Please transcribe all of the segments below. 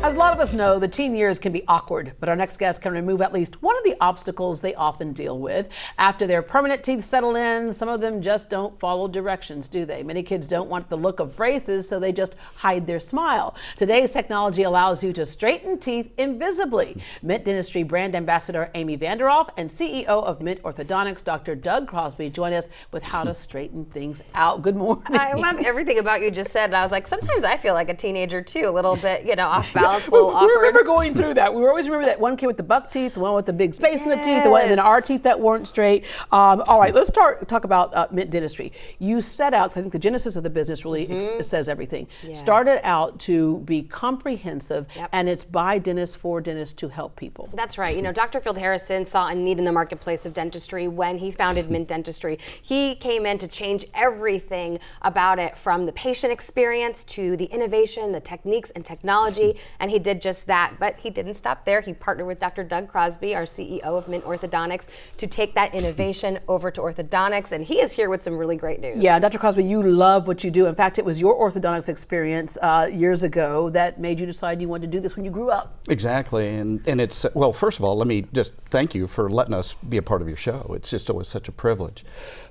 As a lot of us know, the teen years can be awkward, but our next guest can remove at least one of the obstacles they often deal with. After their permanent teeth settle in, some of them just don't follow directions, do they? Many kids don't want the look of braces, so they just hide their smile. Today's technology allows you to straighten teeth invisibly. Mint Dentistry brand ambassador Amy Vanderhoff and CEO of Mint Orthodontics, Dr. Doug Crosby, join us with how to straighten things out. Good morning. I love everything about you just said. I was like, sometimes I feel like a teenager too, a little bit, off balance. We remember going through that. We always remember that one kid with the buck teeth, the one with the big space in the teeth, the one, and then our teeth that weren't straight. All right, let's talk about Mint Dentistry. You set out, because I think the genesis of the business really says everything. Yeah. Started out to be comprehensive, and it's by dentists for dentists to help people. That's right. Dr. Field Harrison saw a need in the marketplace of dentistry when he founded Mint Dentistry. He came in to change everything about it, from the patient experience to the innovation, the techniques and technology. And he did just that, but he didn't stop there. He partnered with Dr. Doug Crosby, our CEO of Mint Orthodontics, to take that innovation over to orthodontics, and he is here with some really great news. Yeah, Dr. Crosby, you love what you do. In fact, it was your orthodontics experience years ago that made you decide you wanted to do this when you grew up. Exactly, and it's, well, first of all, let me just thank you for letting us be a part of your show. It's just always such a privilege.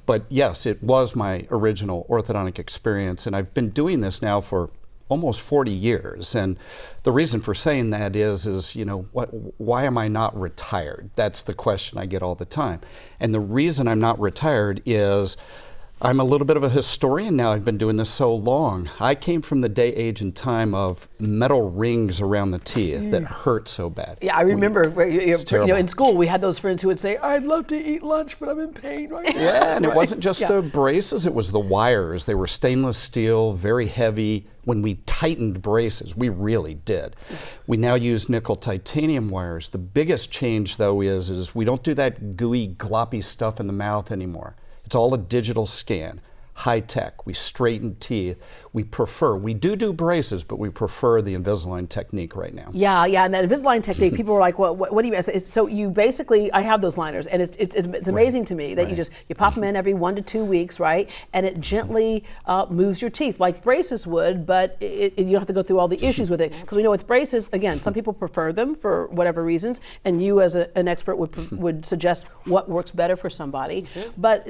But yes, it was my original orthodontic experience, and I've been doing this now for almost 40 years. And the reason for saying that is why am I not retired? That's the question I get all the time. And the reason I'm not retired is I'm a little bit of a historian now. I've been doing this so long. I came from the day, age, and time of metal rings around the teeth that hurt so bad. Yeah, I remember in school we had those friends who would say, I'd love to eat lunch, but I'm in pain right now. Yeah, and it wasn't just the braces, it was the wires. They were stainless steel, very heavy. When we tightened braces, we really did. We now use nickel titanium wires. The biggest change, though, is we don't do that gooey, gloppy stuff in the mouth anymore. It's all a digital scan, high tech. We straighten teeth. We do braces, but we prefer the Invisalign technique right now. Yeah, and that Invisalign technique, people were like, well, what do you mean? So you basically, I have those liners, and it's amazing to me that you pop them in every 1 to 2 weeks, right? And it gently moves your teeth like braces would, but you don't have to go through all the issues with it. Because we know with braces, again, some people prefer them for whatever reasons, and you as an expert would suggest what works better for somebody. But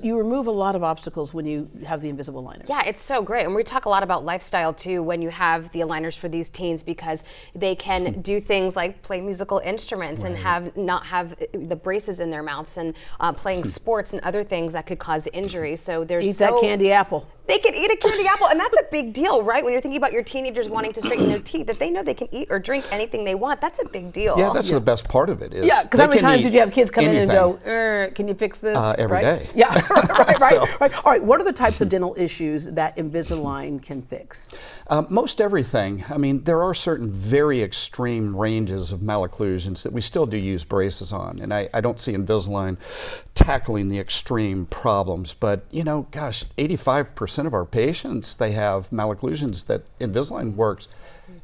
you remove a lot of obstacles when you have the invisible liners. Yeah, it's so great. And we talk a lot about lifestyle too when you have the aligners for these teens, because they can do things like play musical instruments and not have the braces in their mouths, and playing sports and other things that could cause injury. So Eat that candy apple. They can eat a candy apple, and that's a big deal, right? When you're thinking about your teenagers wanting to straighten their teeth, that they know they can eat or drink anything they want, that's a big deal. Yeah, that's the best part of it. Because how many times did you have kids come in and go, can you fix this? Every day. Yeah, right. All right, what are the types of dental issues that Invisalign can fix? Most everything. I mean, there are certain very extreme ranges of malocclusions that we still do use braces on, and I don't see Invisalign tackling the extreme problems, but 85% of our patients, they have malocclusions that Invisalign works.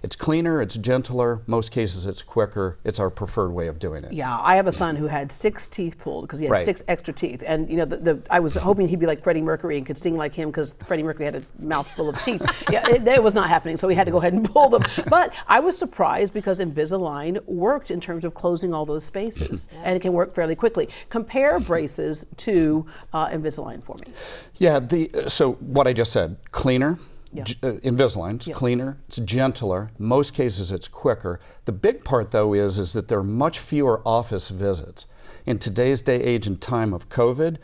It's cleaner, it's gentler, most cases it's quicker. It's our preferred way of doing it. Yeah, I have a son who had 6 teeth pulled because he had 6 extra teeth. And I was hoping he'd be like Freddie Mercury and could sing like him, because Freddie Mercury had a mouth full of teeth. It was not happening, so we had to go ahead and pull them. But I was surprised because Invisalign worked in terms of closing all those spaces, and it can work fairly quickly. Compare braces to Invisalign for me. Yeah, so what I just said, cleaner. Invisalign's cleaner, it's gentler, most cases it's quicker. The big part though is that there are much fewer office visits. In today's day, age, and time of COVID,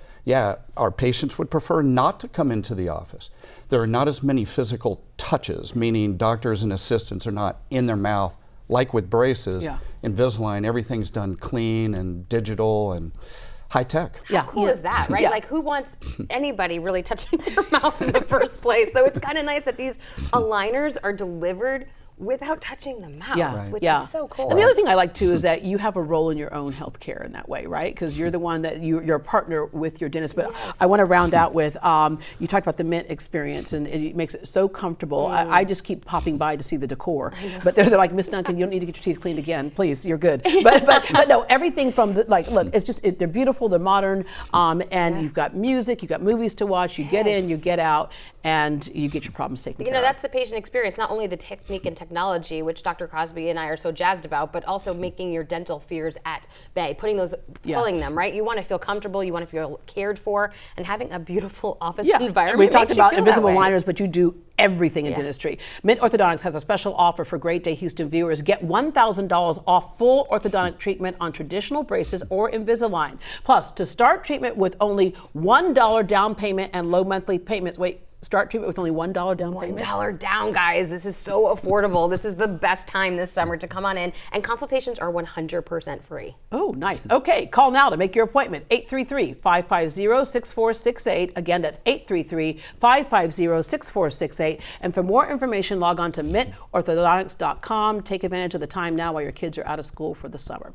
our patients would prefer not to come into the office. There are not as many physical touches, meaning doctors and assistants are not in their mouth like with braces. Invisalign, everything's done clean and digital and high tech. How cool is that, right? Like, who wants anybody really touching their mouth in the first place? So it's kind of nice that these aligners are delivered without touching the mouth, which is so cool. And the other thing I like too is that you have a role in your own healthcare in that way, right? Because you're the one that you're a partner with your dentist. But I want to round out with you talked about the Mint experience, and it makes it so comfortable. I just keep popping by to see the decor, but they're like, Miss Duncan, you don't need to get your teeth cleaned again, please. You're good. But no, everything from look, it's just they're beautiful, they're modern, and you've got music, you've got movies to watch. You get in, you get out, and you get your problems taken care of. That's the patient experience. Not only the technique and technology technology, which Dr. Crosby and I are so jazzed about, but also making your dental fears at bay, pulling them, right? You want to feel comfortable, you want to feel cared for, and having a beautiful office environment. We talked makes you about feel invisible that way. liners, but you do everything in dentistry. Mint Orthodontics has a special offer for Great Day Houston viewers. Get $1,000 off full orthodontic treatment on traditional braces or Invisalign. Plus, to start treatment with only $1 down payment and low monthly payments. Wait, start treatment with only $1 down payment? $1 down, guys. This is so affordable. This is the best time this summer to come on in. And consultations are 100% free. Oh, nice. Okay, call now to make your appointment. 833-550-6468. Again, that's 833-550-6468. And for more information, log on to mintorthodontics.com. Take advantage of the time now while your kids are out of school for the summer.